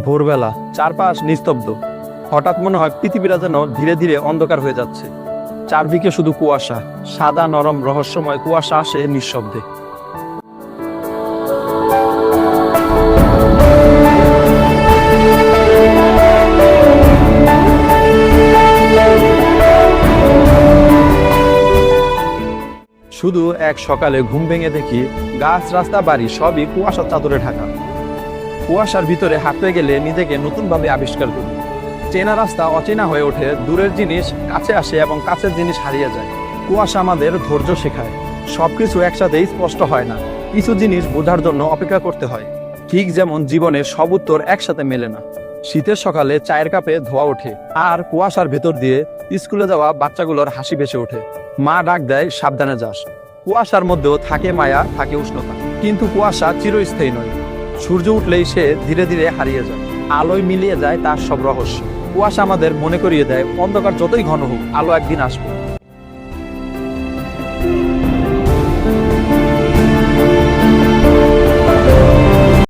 ভোরবেলা চারপাশ নিস্তব্ধ। হঠাৎ মনে হয় পৃথিবীটা যেন ধীরে ধীরে অন্ধকার হয়ে যাচ্ছে। চারদিকে শুধু কুয়াশা, সাদা নরম রহস্যময় কুয়াশা আসে নিঃশব্দে। শুধু এক সকালে ঘুম ভেঙে দেখি গাছ, রাস্তা, বাড়ি সবই কুয়াশার চাদরে ঢাকা। কুয়াশার ভিতরে হাঁটতে গেলে নিজেকে নতুনভাবে আবিষ্কার করি। চেনা রাস্তা অচেনা হয়ে ওঠে, দূরের জিনিস কাছে আসে এবং কাছের জিনিস হারিয়ে যায়। কুয়াশা আমাদের ধৈর্য শেখায়। সবকিছু একসাথেই স্পষ্ট হয় না, কিছু জিনিস বোঝার জন্য অপেক্ষা করতে হয়। ঠিক যেমন জীবনের সব উত্তর একসাথে মেলে না। শীতের সকালে চায়ের কাপে ধোয়া ওঠে, আর কুয়াশার ভেতর দিয়ে স্কুলে যাওয়া বাচ্চাগুলোর হাসি ভেসে ওঠে। মা ডাক দেয়, সাবধানে যাস। কুয়াশার মধ্যেও থাকে মায়া, থাকে উষ্ণতা। কিন্তু কুয়াশা চিরস্থায়ী নয়। সূর্য উঠলেই সে ধীরে ধীরে হারিয়ে যায়, আলোয় মিলিয়ে যায় তার সব রহস্য। কুয়াশা আমাদের মনে করিয়ে দেয়, অন্ধকার যতই ঘন হোক, আলো একদিন আসবে।